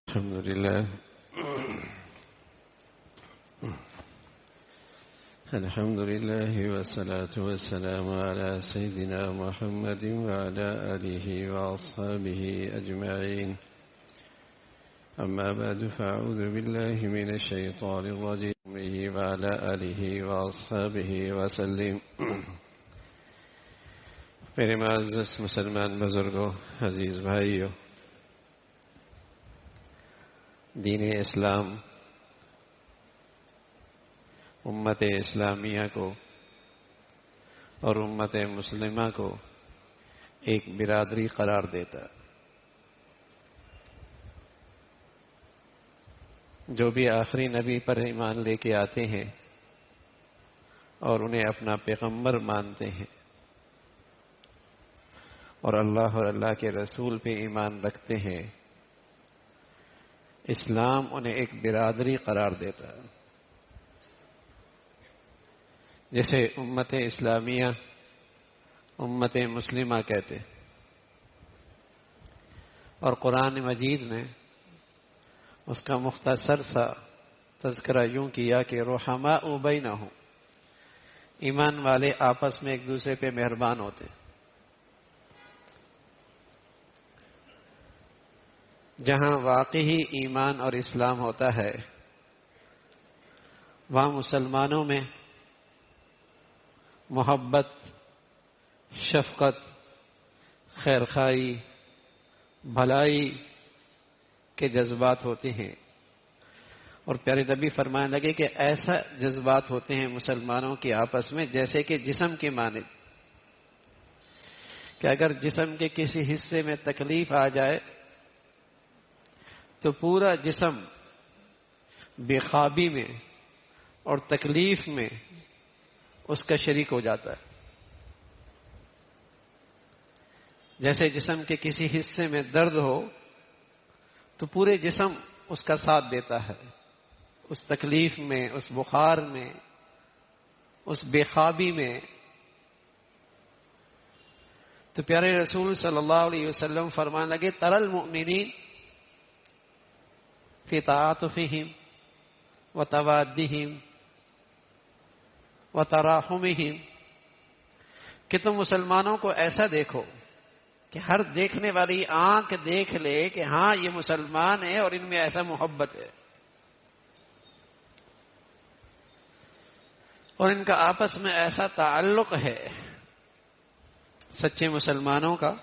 الحمد لله الحمد لله والصلاة والسلام على سيدنا محمد وعلى آله وأصحابه أجمعين. أما بعد فأعوذ بالله من الشيطان الرجيم وعلى آله وأصحابه وسلم. میرے معزز مسلمان بزرگوں، عزیز بھائیوں، دین اسلام امت اسلامیہ کو اور امت مسلمہ کو ایک برادری قرار دیتا. جو بھی آخری نبی پر ایمان لے کے آتے ہیں اور انہیں اپنا پیغمبر مانتے ہیں اور اللہ کے رسول پہ ایمان رکھتے ہیں، اسلام انہیں ایک برادری قرار دیتا ہے. جیسے امت اسلامیہ امت مسلمہ کہتے، اور قرآن مجید نے اس کا مختصر سا تذکرہ یوں کیا کہ رحماء بینہم، ایمان والے آپس میں ایک دوسرے پہ مہربان ہوتے. جہاں واقعی ایمان اور اسلام ہوتا ہے وہاں مسلمانوں میں محبت، شفقت، خیرخواہی، بھلائی کے جذبات ہوتے ہیں. اور پیارے نبی فرمانے لگے کہ ایسا جذبات ہوتے ہیں مسلمانوں کے آپس میں جیسے کہ جسم کے مانند، کہ اگر جسم کے کسی حصے میں تکلیف آ جائے تو پورا جسم بے خوابی میں اور تکلیف میں اس کا شریک ہو جاتا ہے. جیسے جسم کے کسی حصے میں درد ہو تو پورے جسم اس کا ساتھ دیتا ہے، اس تکلیف میں، اس بخار میں، اس بے خوابی میں. تو پیارے رسول صلی اللہ علیہ وسلم فرمانے لگے تری المؤمنین فی تعاطفہم وتوادہم وتراحمہم، کہ تم مسلمانوں کو ایسا دیکھو کہ ہر دیکھنے والی آنکھ دیکھ لے کہ ہاں یہ مسلمان ہے اور ان میں ایسا محبت ہے، اور ان کا آپس میں ایسا تعلق ہے سچے مسلمانوں کا.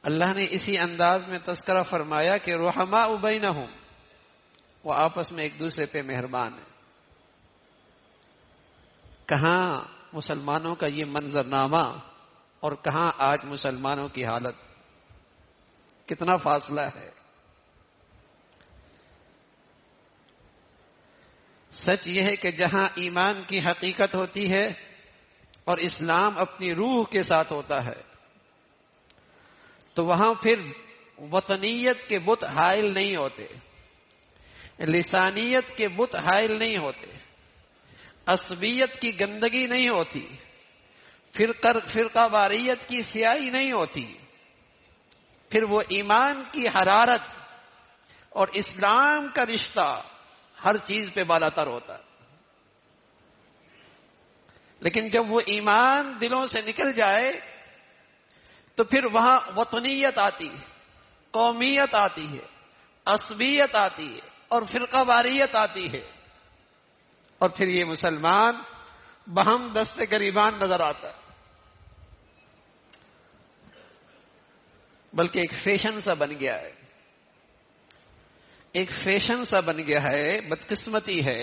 اللہ نے اسی انداز میں تذکرہ فرمایا کہ رحماء بینہم، وہ آپس میں ایک دوسرے پہ مہربان ہیں. کہاں مسلمانوں کا یہ منظرنامہ اور کہاں آج مسلمانوں کی حالت، کتنا فاصلہ ہے. سچ یہ ہے کہ جہاں ایمان کی حقیقت ہوتی ہے اور اسلام اپنی روح کے ساتھ ہوتا ہے تو وہاں پھر وطنیت کے بت حائل نہیں ہوتے، لسانیت کے بت حائل نہیں ہوتے، عصبیت کی گندگی نہیں ہوتی، فرقہ واریت کی سیاہی نہیں ہوتی. پھر وہ ایمان کی حرارت اور اسلام کا رشتہ ہر چیز پہ بالاتر ہوتا ہے. لیکن جب وہ ایمان دلوں سے نکل جائے تو پھر وہاں وطنیت آتی ہے، قومیت آتی ہے، عصبیت آتی ہے اور فرقہ واریت آتی ہے، اور پھر یہ مسلمان بہم دست گریبان نظر آتا ہے. بلکہ ایک فیشن سا بن گیا ہے، ایک فیشن سا بن گیا ہے. بدقسمتی ہے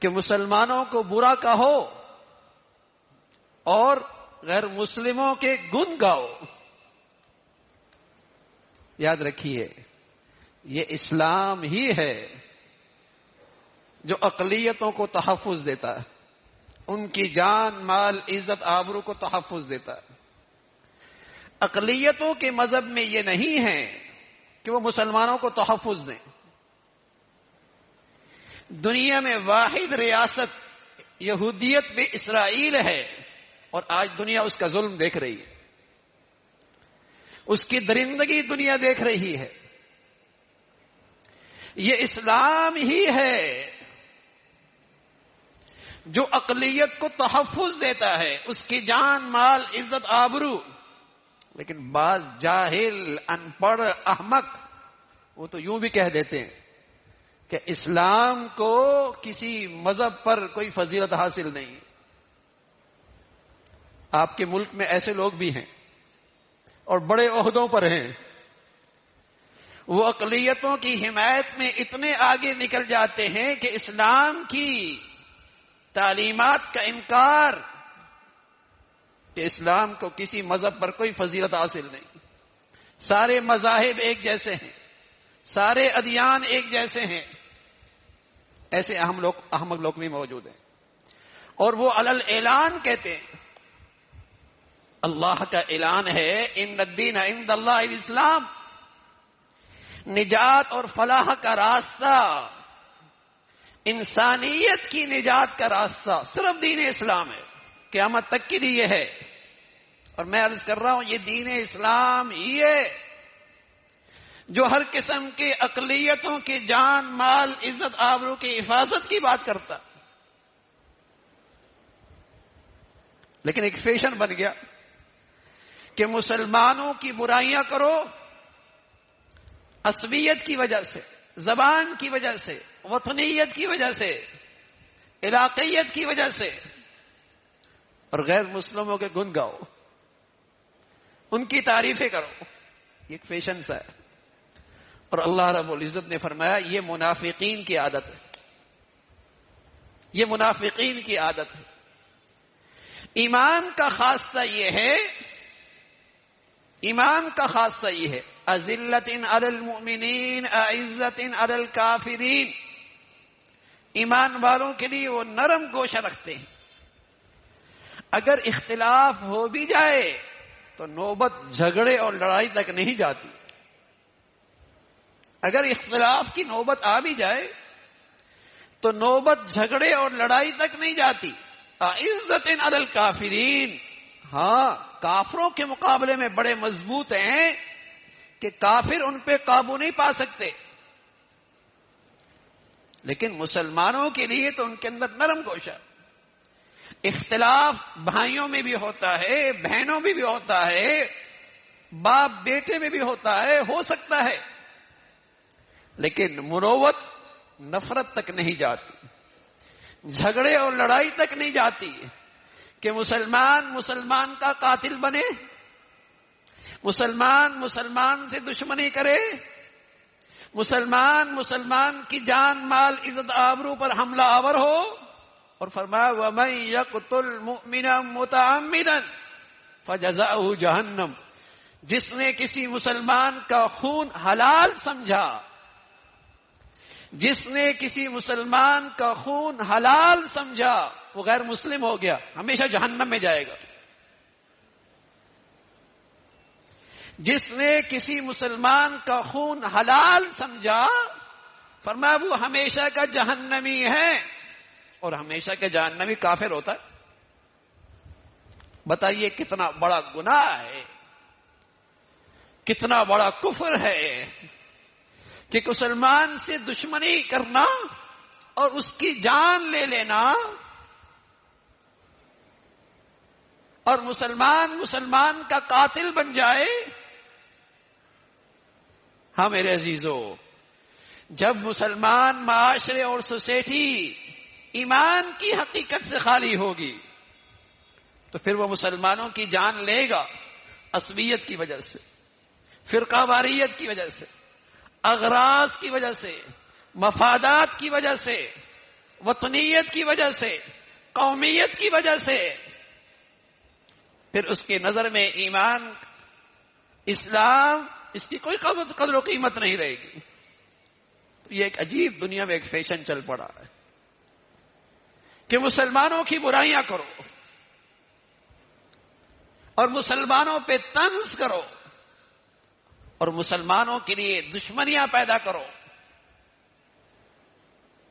کہ مسلمانوں کو برا کہو اور غیر مسلموں کے گن گاؤ. یاد رکھیے یہ اسلام ہی ہے جو اقلیتوں کو تحفظ دیتا ہے، ان کی جان، مال، عزت، آبرو کو تحفظ دیتا ہے. اقلیتوں کے مذہب میں یہ نہیں ہے کہ وہ مسلمانوں کو تحفظ دیں. دنیا میں واحد ریاست یہودیت میں اسرائیل ہے اور آج دنیا اس کا ظلم دیکھ رہی ہے، اس کی درندگی دنیا دیکھ رہی ہے. یہ اسلام ہی ہے جو اقلیت کو تحفظ دیتا ہے، اس کی جان مال عزت آبرو. لیکن بعض جاہل ان پڑھ احمق وہ تو یوں بھی کہہ دیتے ہیں کہ اسلام کو کسی مذہب پر کوئی فضیلت حاصل نہیں. آپ کے ملک میں ایسے لوگ بھی ہیں اور بڑے عہدوں پر ہیں، وہ اقلیتوں کی حمایت میں اتنے آگے نکل جاتے ہیں کہ اسلام کی تعلیمات کا انکار کہ اسلام کو کسی مذہب پر کوئی فضیلت حاصل نہیں، سارے مذاہب ایک جیسے ہیں، سارے ادیان ایک جیسے ہیں. ایسے احمق لوگ بھی موجود ہیں. اور وہ علل اعلان کہتے ہیں، اللہ کا اعلان ہے ان الدین عند اللہ الاسلام، نجات اور فلاح کا راستہ، انسانیت کی نجات کا راستہ صرف دین اسلام ہے، قیامت تک کے لیے ہے. اور میں عرض کر رہا ہوں یہ دین اسلام ہی ہے جو ہر قسم کے اقلیتوں کی جان مال عزت آبرو کی حفاظت کی بات کرتا. لیکن ایک فیشن بن گیا کہ مسلمانوں کی برائیاں کرو عصبیت کی وجہ سے، زبان کی وجہ سے، وطنیت کی وجہ سے، علاقیت کی وجہ سے، اور غیر مسلموں کے گن گاؤ، ان کی تعریفیں کرو. یہ ایک فیشن سا ہے. اور اللہ رب العزت نے فرمایا یہ منافقین کی عادت ہے، یہ منافقین کی عادت ہے. ایمان کا خاصہ یہ ہے، ایمان کا خاصہ یہ ہے اذلۃ علی المؤمنین اعزۃ علی الکافرین. ایمان والوں کے لیے وہ نرم گوشہ رکھتے ہیں. اگر اختلاف ہو بھی جائے تو نوبت جھگڑے اور لڑائی تک نہیں جاتی. اگر اختلاف کی نوبت آ بھی جائے تو نوبت جھگڑے اور لڑائی تک نہیں جاتی. اعزۃ علی الکافرین، ہاں کافروں کے مقابلے میں بڑے مضبوط ہیں کہ کافر ان پہ قابو نہیں پا سکتے. لیکن مسلمانوں کے لیے تو ان کے اندر نرم گوشہ. اختلاف بھائیوں میں بھی ہوتا ہے، بہنوں میں بھی ہوتا ہے، باپ بیٹے میں بھی ہوتا ہے، ہو سکتا ہے، لیکن مروت نفرت تک نہیں جاتی، جھگڑے اور لڑائی تک نہیں جاتی کہ مسلمان کا قاتل بنے، مسلمان سے دشمنی کرے، مسلمان کی جان مال عزت آبرو پر حملہ آور ہو. اور فرمایا وَمَن يَقْتُلْ مُؤْمِنًا مُتَعَمِّدًا فَجَزَاؤُهُ جَهَنَّمُ. جس نے کسی مسلمان کا خون حلال سمجھا، جس نے کسی مسلمان کا خون حلال سمجھا وہ غیر مسلم ہو گیا، ہمیشہ جہنم میں جائے گا. جس نے کسی مسلمان کا خون حلال سمجھا فرمایا وہ ہمیشہ کا جہنمی ہے. اور ہمیشہ کا جہنمی کافر ہوتا ہے. بتائیے کتنا بڑا گناہ ہے، کتنا بڑا کفر ہے کہ مسلمان سے دشمنی کرنا اور اس کی جان لے لینا، اور مسلمان کا قاتل بن جائے. ہاں میرے عزیزو، جب مسلمان معاشرے اور سوسائٹی ایمان کی حقیقت سے خالی ہوگی تو پھر وہ مسلمانوں کی جان لے گا عصبیت کی وجہ سے، فرقہ واریت کی وجہ سے، اغراض کی وجہ سے، مفادات کی وجہ سے، وطنیت کی وجہ سے، قومیت کی وجہ سے. پھر اس کی نظر میں ایمان، اسلام، اس کی کوئی قدر و قیمت نہیں رہے گی. یہ ایک عجیب دنیا میں ایک فیشن چل پڑا ہے کہ مسلمانوں کی برائیاں کرو اور مسلمانوں پہ طنز کرو اور مسلمانوں کے لیے دشمنیاں پیدا کرو.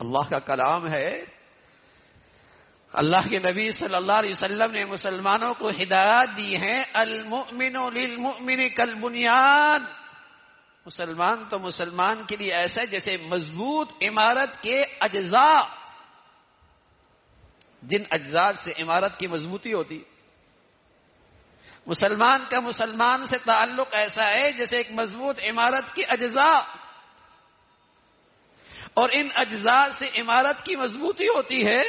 اللہ کا کلام ہے، اللہ کے نبی صلی اللہ علیہ وسلم نے مسلمانوں کو ہدایات دی ہیں. المؤمن للمؤمن کالبنیان. مسلمان تو مسلمان کے لیے ایسا ہے جیسے مضبوط عمارت کے اجزاء، جن اجزاء سے عمارت کی مضبوطی ہوتی، مسلمان کا مسلمان سے تعلق ایسا ہے جیسے ایک مضبوط عمارت کی اجزاء، اور ان اجزاء سے عمارت کی مضبوطی ہوتی ہے،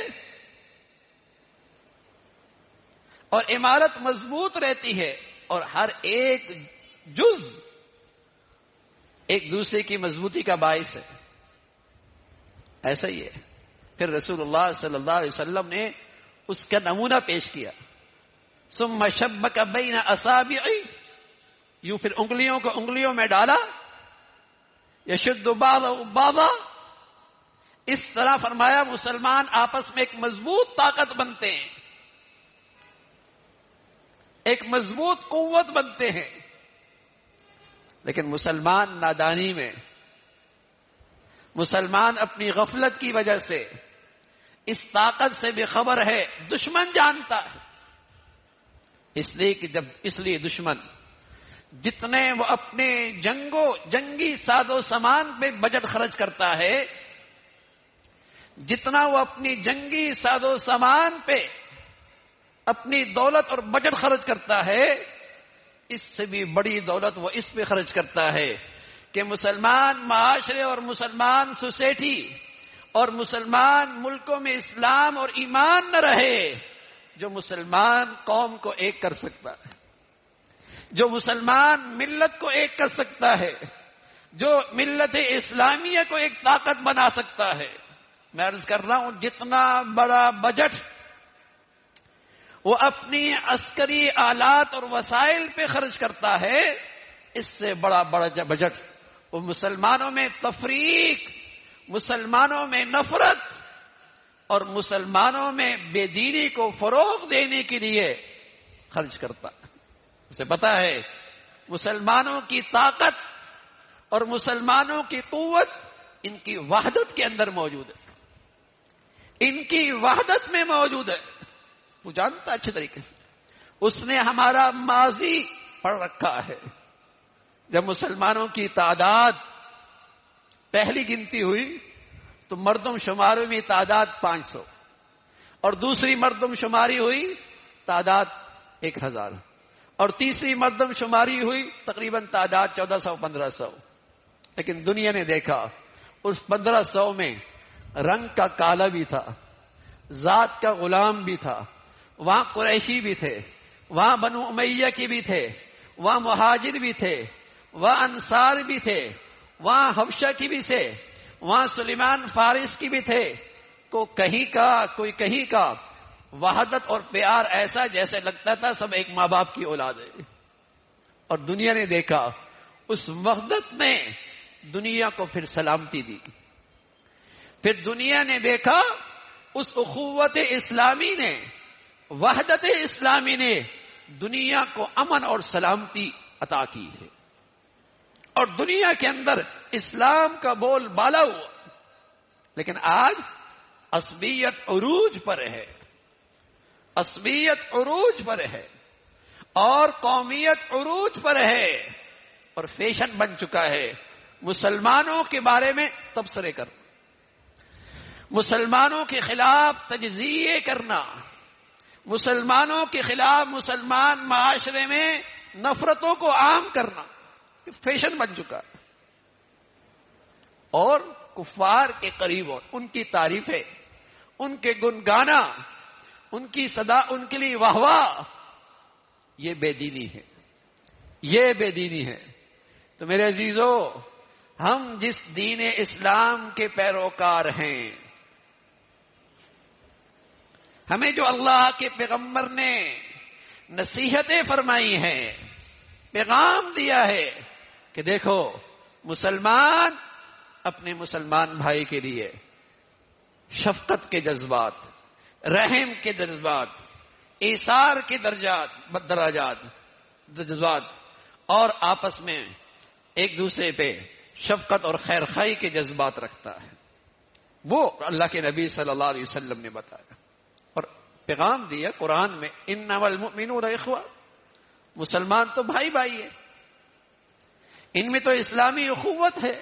اور عمارت مضبوط رہتی ہے، اور ہر ایک جز ایک دوسرے کی مضبوطی کا باعث ہے. ایسا ہی ہے. پھر رسول اللہ صلی اللہ علیہ وسلم نے اس کا نمونہ پیش کیا. ثم شبک بین اصابعی، یوں پھر انگلیوں کو انگلیوں میں ڈالا، یشد بعضہ بعضا، اس طرح فرمایا مسلمان آپس میں ایک مضبوط طاقت بنتے ہیں، ایک مضبوط قوت بنتے ہیں. لیکن مسلمان نادانی میں، مسلمان اپنی غفلت کی وجہ سے اس طاقت سے بے خبر ہے، دشمن جانتا ہے. اس لیے دشمن جتنے وہ اپنے جنگی ساز و سامان پہ بجٹ خرچ کرتا ہے، جتنا وہ اپنی جنگی ساز و سامان پہ اپنی دولت اور بجٹ خرچ کرتا ہے، اس سے بھی بڑی دولت وہ اس پہ خرچ کرتا ہے کہ مسلمان معاشرے اور مسلمان سوسائٹی اور مسلمان ملکوں میں اسلام اور ایمان نہ رہے. جو مسلمان قوم کو ایک کر سکتا ہے، جو مسلمان ملت کو ایک کر سکتا ہے، جو ملت اسلامیہ کو ایک طاقت بنا سکتا ہے. میں عرض کر رہا ہوں جتنا بڑا بجٹ وہ اپنی عسکری آلات اور وسائل پہ خرچ کرتا ہے، اس سے بڑا بجٹ وہ مسلمانوں میں تفریق، مسلمانوں میں نفرت اور مسلمانوں میں بے دینی کو فروغ دینے کے لیے خرچ کرتا ہے. اسے پتا ہے مسلمانوں کی طاقت اور مسلمانوں کی قوت ان کی وحدت کے اندر موجود ہے، ان کی وحدت میں موجود ہے. وہ جانتا اچھے طریقے سے، اس نے ہمارا ماضی پڑھ رکھا ہے. جب مسلمانوں کی تعداد پہلی گنتی ہوئی تو مردم شماری میں تعداد 500 اور دوسری مردم شماری ہوئی تعداد 1000 اور تیسری مردم شماری ہوئی تقریباً تعداد 1400-1500. لیکن دنیا نے دیکھا اس 1500 میں رنگ کا کالا بھی تھا، ذات کا غلام بھی تھا، وہاں قریشی بھی تھے، وہاں بنو امیہ کی بھی تھے، وہاں مہاجر بھی تھے، وہاں انصار بھی تھے، وہاں حبشہ کی بھی تھے، وہاں سلیمان فارس کی بھی تھے. کوئی کہیں کا وحدت اور پیار ایسا جیسے لگتا تھا سب ایک ماں باپ کی اولاد ہے. اور دنیا نے دیکھا اس وحدت نے دنیا کو پھر سلامتی دی. پھر دنیا نے دیکھا اس اخوت اسلامی نے، وحدت اسلامی نے دنیا کو امن اور سلامتی عطا کی ہے، اور دنیا کے اندر اسلام کا بول بالا ہوا. لیکن آج عصبیت عروج پر ہے، عصبیت عروج پر ہے، اور قومیت عروج پر ہے، اور فیشن بن چکا ہے مسلمانوں کے بارے میں تبصرے کرنا، مسلمانوں کے خلاف تجزیے کرنا، مسلمانوں کے خلاف مسلمان معاشرے میں نفرتوں کو عام کرنا. یہ فیشن بن چکا ہے. اور کفار کے قریب اور ان کی تعریفیں، ان کے گنگانا، ان کی صدا، ان کے لیے واہ واہ، یہ بے دینی ہے، یہ بے دینی ہے. تو میرے عزیزو، ہم جس دین اسلام کے پیروکار ہیں، ہمیں جو اللہ کے پیغمبر نے نصیحتیں فرمائی ہیں، پیغام دیا ہے کہ دیکھو مسلمان اپنے مسلمان بھائی کے لیے شفقت کے جذبات، رحم کے جذبات، ایثار کے جذبات اور آپس میں ایک دوسرے پہ شفقت اور خیر خواہی کے جذبات رکھتا ہے. وہ اللہ کے نبی صلی اللہ علیہ وسلم نے بتایا اور پیغام دیا قرآن میں، انما المؤمنون اخوہ، مسلمان تو بھائی بھائی ہے. ان میں تو اسلامی اخوت ہے،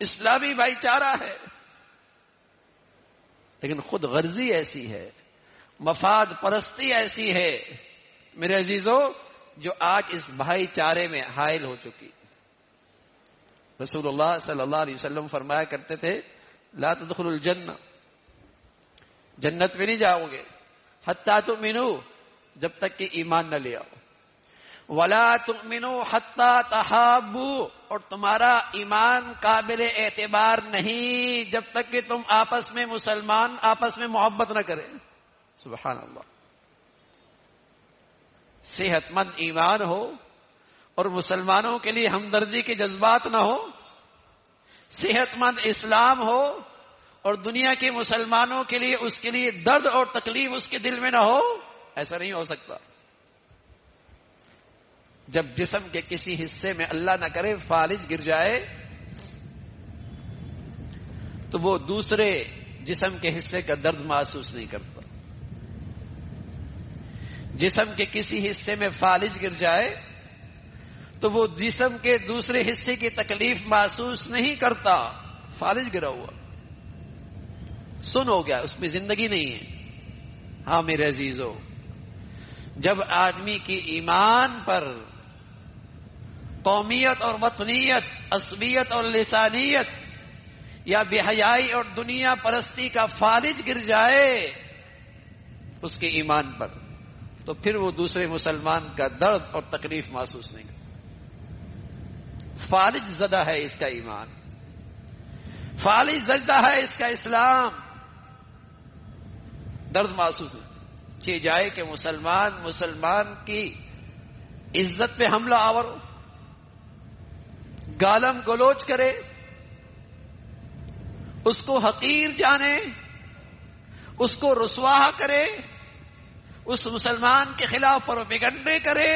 اسلامی بھائی چارہ ہے، لیکن خود غرضی ایسی ہے، مفاد پرستی ایسی ہے میرے عزیزو، جو آج اس بھائی چارے میں حائل ہو چکی۔ رسول اللہ صلی اللہ علیہ وسلم فرمایا کرتے تھے لا تدخلوا الجنہ، جنت میں نہیں جاؤ گے حتی تؤمنوا، جب تک کہ ایمان نہ لے آؤ، ولا تؤمنوا حتی تحابوا، اور تمہارا ایمان قابل اعتبار نہیں جب تک کہ تم آپس میں مسلمان آپس میں محبت نہ کریں۔ سبحان اللہ، صحت مند ایمان ہو اور مسلمانوں کے لیے ہمدردی کے جذبات نہ ہو، صحت مند اسلام ہو اور دنیا کے مسلمانوں کے لیے اس کے لیے درد اور تکلیف اس کے دل میں نہ ہو، ایسا نہیں ہو سکتا۔ جب جسم کے کسی حصے میں اللہ نہ کرے فالج گر جائے تو وہ دوسرے جسم کے حصے کا درد محسوس نہیں کرتا۔ جسم کے کسی حصے میں فالج گر جائے تو وہ جسم کے دوسرے حصے کی تکلیف محسوس نہیں کرتا۔ فالج گرا ہوا سن ہو گیا، اس میں زندگی نہیں ہے۔ ہاں میرے عزیزو، جب آدمی کی ایمان پر قومیت اور وطنیت، عصبیت اور لسانیت یا بے حیائی اور دنیا پرستی کا فالج گر جائے اس کے ایمان پر، تو پھر وہ دوسرے مسلمان کا درد اور تکلیف محسوس نہیں کرتا۔ فالج زدہ ہے اس کا ایمان، فالج زدہ ہے اس کا اسلام، درد محسوس چہ جائے کہ مسلمان کی عزت پہ حملہ آور ہو، گالم گلوچ کرے، اس کو حقیر جانے، اس کو رسوا کرے، اس مسلمان کے خلاف پروپیگنڈے کرے۔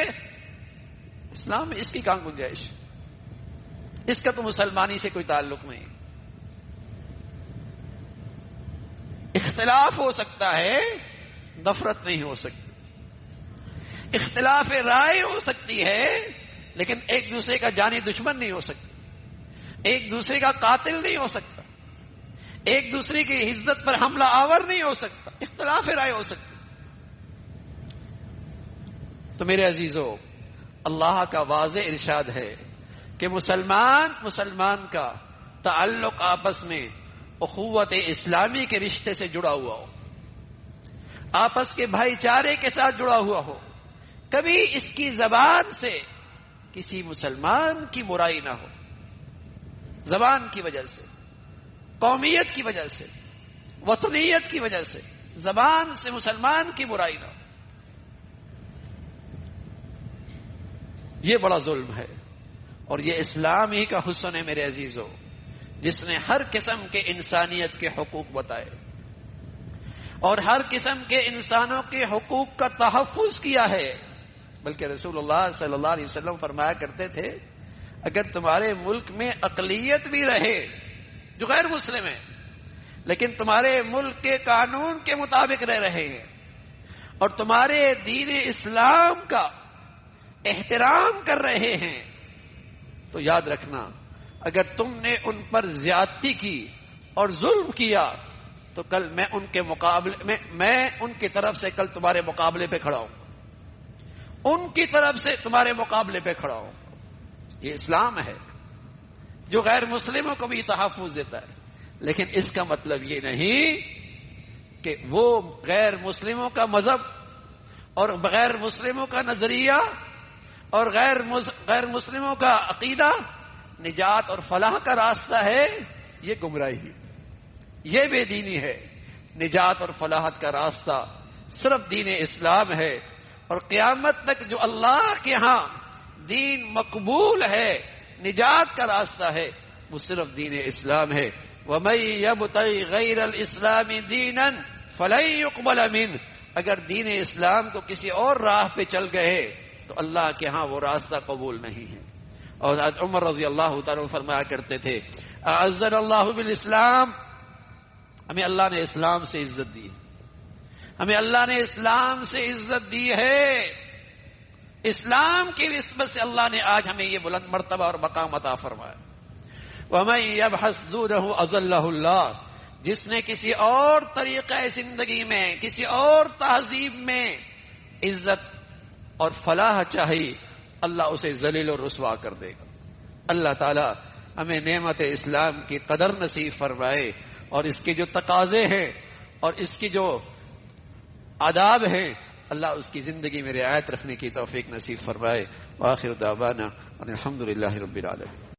اسلام میں اس کی کہاں گنجائش؟ اس کا تو مسلمانی سے کوئی تعلق نہیں۔ اختلاف ہو سکتا ہے، نفرت نہیں ہو سکتی، اختلاف رائے ہو سکتی ہے، لیکن ایک دوسرے کا جانی دشمن نہیں ہو سکتا، ایک دوسرے کا قاتل نہیں ہو سکتا، ایک دوسرے کی عزت پر حملہ آور نہیں ہو سکتا، اختلاف رائے ہو سکتا۔ تو میرے عزیزو، اللہ کا واضح ارشاد ہے کہ مسلمان کا تعلق آپس میں اخوت اسلامی کے رشتے سے جڑا ہوا ہو، آپس کے بھائی چارے کے ساتھ جڑا ہوا ہو، کبھی اس کی زبان سے کسی مسلمان کی برائی نہ ہو، زبان کی وجہ سے، قومیت کی وجہ سے، وطنیت کی وجہ سے زبان سے مسلمان کی برائی نہ ہو۔ یہ بڑا ظلم ہے، اور یہ اسلام ہی کا حسن ہے میرے عزیزو، جس نے ہر قسم کے انسانیت کے حقوق بتائے اور ہر قسم کے انسانوں کے حقوق کا تحفظ کیا ہے۔ بلکہ رسول اللہ صلی اللہ علیہ وسلم فرمایا کرتے تھے اگر تمہارے ملک میں اقلیت بھی رہے جو غیر مسلم ہے، لیکن تمہارے ملک کے قانون کے مطابق رہ رہے ہیں اور تمہارے دین اسلام کا احترام کر رہے ہیں، تو یاد رکھنا اگر تم نے ان پر زیادتی کی اور ظلم کیا تو کل میں ان کے مقابلے میں ان کی طرف سے کل تمہارے مقابلے پہ کھڑا ہوں، ان کی طرف سے تمہارے مقابلے پہ کھڑا ہوں۔ یہ اسلام ہے جو غیر مسلموں کو بھی تحفظ دیتا ہے، لیکن اس کا مطلب یہ نہیں کہ وہ غیر مسلموں کا مذہب اور غیر مسلموں کا نظریہ اور غیر مسلموں کا عقیدہ نجات اور فلاح کا راستہ ہے۔ یہ گمراہی، یہ بے دینی ہے۔ نجات اور فلاحت کا راستہ صرف دین اسلام ہے، اور قیامت تک جو اللہ کے ہاں دین مقبول ہے، نجات کا راستہ ہے، وہ صرف دین اسلام ہے۔ وَمَن يَبْتَغِ غَيْرَ الْإِسْلَامِ دِينًا فَلَن يُقْبَلَ مِنْهُ، اگر دین اسلام کو کسی اور راہ پہ چل گئے تو اللہ کے ہاں وہ راستہ قبول نہیں ہے۔ اور عمر رضی اللہ تعالیٰ فرمایا کرتے تھے اعزنا اللہ بالاسلام، ہمیں اللہ نے اسلام سے عزت دی ہے، ہمیں اللہ نے اسلام سے عزت دی ہے۔ اسلام کی نسبت سے اللہ نے آج ہمیں یہ بلند مرتبہ اور مقام عطا فرمایا. وَمَن يَبْحَثْ دُونَهُ أَذَلَّهُ اللَّهُ. جس نے کسی اور طریقہ زندگی میں، کسی اور تہذیب میں عزت اور فلاح چاہی، اللہ اسے ذلیل و رسوا کر دے گا. اللہ تعالی ہمیں نعمت اسلام کی قدر نصیب فرمائے اور اس کے جو تقاضے ہیں اور اس کی جو آداب ہیں، اللہ اس کی زندگی میں رعایت رکھنے کی توفیق نصیب فرمائے. وآخر دعوانا ان الحمد للہ رب العالمین.